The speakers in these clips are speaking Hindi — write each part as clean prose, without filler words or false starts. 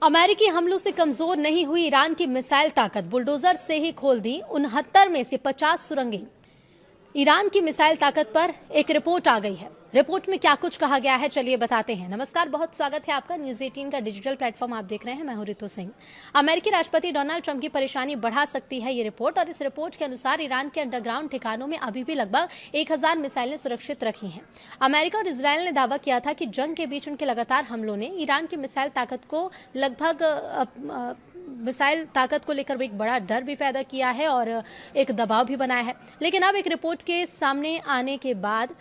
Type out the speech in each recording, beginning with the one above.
अमेरिकी हमलों से कमजोर नहीं हुई ईरान की मिसाइल ताकत, बुलडोजर से ही खोल दी 69 में से 50 सुरंगें। ईरान की मिसाइल ताकत पर एक रिपोर्ट आ गई है। रिपोर्ट में क्या कुछ कहा गया है, चलिए बताते हैं। नमस्कार, बहुत स्वागत है आपका न्यूज 18 का डिजिटल प्लेटफॉर्म आप देख रहे हैं। मैं हूं रितु सिंह। अमेरिकी राष्ट्रपति डोनाल्ड ट्रंप की परेशानी बढ़ा सकती है ये रिपोर्ट, और इस रिपोर्ट के अनुसार ईरान के अंडरग्राउंड ठिकानों में अभी भी लगभग 1000 मिसाइलें सुरक्षित रखी हैं। अमेरिका और इजरायल ने दावा किया था कि जंग के बीच उनके लगातार हमलों ने ईरान की मिसाइल ताकत को लेकर एक बड़ा डर भी पैदा किया है और एक दबाव भी बनाया है। लेकिन अब एक रिपोर्ट के सामने आने के बाद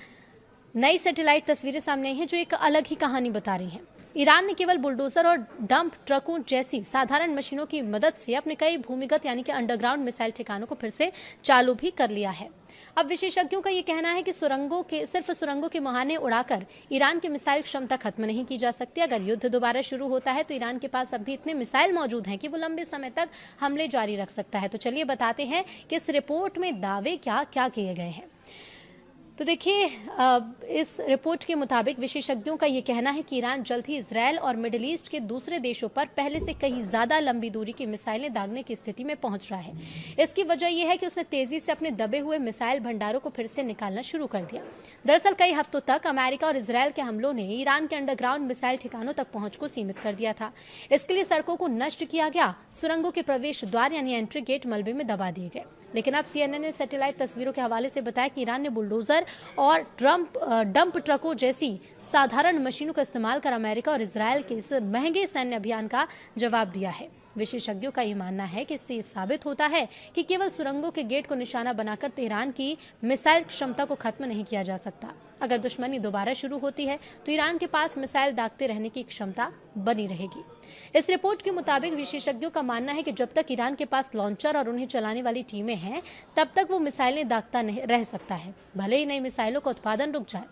नई सैटेलाइट तस्वीरें सामने आई हैं जो एक अलग ही कहानी बता रही हैं। ईरान ने केवल बुलडोजर और डंप ट्रकों जैसी साधारण मशीनों की मदद से अपने कई भूमिगत यानी कि अंडरग्राउंड मिसाइल ठिकानों को फिर से चालू भी कर लिया है। अब विशेषज्ञों का ये कहना है कि सिर्फ सुरंगों के मुहाने उड़ाकर ईरान की मिसाइल क्षमता खत्म नहीं की जा सकती। अगर युद्ध दोबारा शुरू होता है तो ईरान के पास अब भी इतने मिसाइल मौजूद हैं कि वो लंबे समय तक हमले जारी रख सकता है। तो चलिए बताते हैं कि इस रिपोर्ट में दावे क्या क्या किए गए हैं। तो देखिए, इस रिपोर्ट के मुताबिक विशेषज्ञों का ये कहना है कि ईरान जल्द ही इजरायल और मिडिल ईस्ट के दूसरे देशों पर पहले से कहीं ज़्यादा लंबी दूरी की मिसाइलें दागने की स्थिति में पहुंच रहा है। इसकी वजह यह है कि उसने तेज़ी से अपने दबे हुए मिसाइल भंडारों को फिर से निकालना शुरू कर दिया। दरअसल कई हफ्तों तक अमेरिका और इजरायल के हमलों ने ईरान के अंडरग्राउंड मिसाइल ठिकानों तक पहुँच को सीमित कर दिया था। इसके लिए सड़कों को नष्ट किया गया, सुरंगों के प्रवेश द्वार यानी एंट्री गेट मलबे में दबा दिए गए। लेकिन अब CNN ने सैटेलाइट तस्वीरों के हवाले से बताया कि ईरान ने बुलडोजर और डंप ट्रकों जैसी साधारण मशीनों का इस्तेमाल कर अमेरिका और इजरायल के इस महंगे सैन्य अभियान का जवाब दिया है। विशेषज्ञों का ये मानना है कि इससे साबित होता है कि केवल सुरंगों के गेट को निशाना बनाकर तेहरान की मिसाइल क्षमता को खत्म नहीं किया जा सकता। अगर दुश्मनी दोबारा शुरू होती है तो ईरान के पास मिसाइल दागते रहने की क्षमता बनी रहेगी। इस रिपोर्ट के मुताबिक विशेषज्ञों का मानना है कि जब तक ईरान के पास लॉन्चर और उन्हें चलाने वाली टीमें हैं, तब तक वो मिसाइलें दागता नहीं रह सकता है, भले ही नई मिसाइलों का उत्पादन रुक जाए।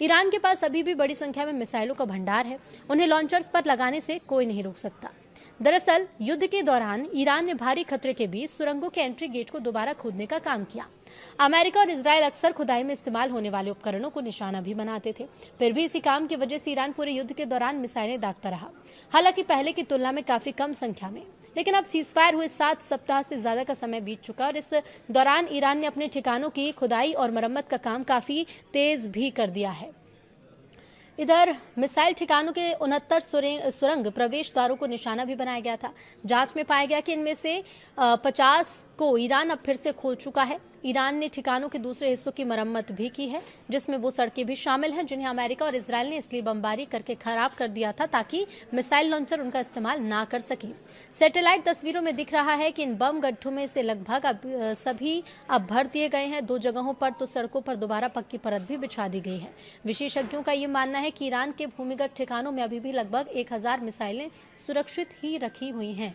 ईरान के पास अभी भी बड़ी संख्या में मिसाइलों का भंडार है, उन्हें लॉन्चर्स पर लगाने से कोई नहीं रोक सकता। दरअसल युद्ध के दौरान ईरान ने भारी खतरे के बीच सुरंगों के एंट्री गेट को दोबारा खोदने का काम किया। अमेरिका और इजरायल अक्सर खुदाई में इस्तेमाल होने वाले उपकरणों को निशाना भी बनाते थे। फिर भी इसी काम की वजह से ईरान पूरे युद्ध के दौरान मिसाइलें दागता रहा, हालांकि पहले की तुलना में काफी कम संख्या में। लेकिन अब सीजफायर हुए 7 सप्ताह से ज्यादा का समय बीत चुका और इस दौरान ईरान ने अपने ठिकानों की खुदाई और मरम्मत का काम काफी तेज भी कर दिया है। इधर मिसाइल ठिकानों के 69 सुरंग प्रवेश द्वारों को निशाना भी बनाया गया था। जांच में पाया गया कि इनमें से 50 को ईरान अब फिर से खोल चुका है। ईरान ने ठिकानों के दूसरे हिस्सों की मरम्मत भी की है, जिसमें वो सड़कें भी शामिल हैं जिन्हें अमेरिका और इजरायल ने इसलिए बमबारी करके खराब कर दिया था ताकि मिसाइल लॉन्चर उनका इस्तेमाल ना कर सके। सैटेलाइट तस्वीरों में दिख रहा है कि इन बम गड्ढों में से लगभग सभी अब भर दिए गए हैं। 2 जगहों पर तो सड़कों पर दोबारा पक्की परत भी बिछा दी गई है। विशेषज्ञों का ये मानना है कि ईरान के भूमिगत ठिकानों में अभी भी लगभग 1000 मिसाइलें सुरक्षित ही रखी हुई हैं।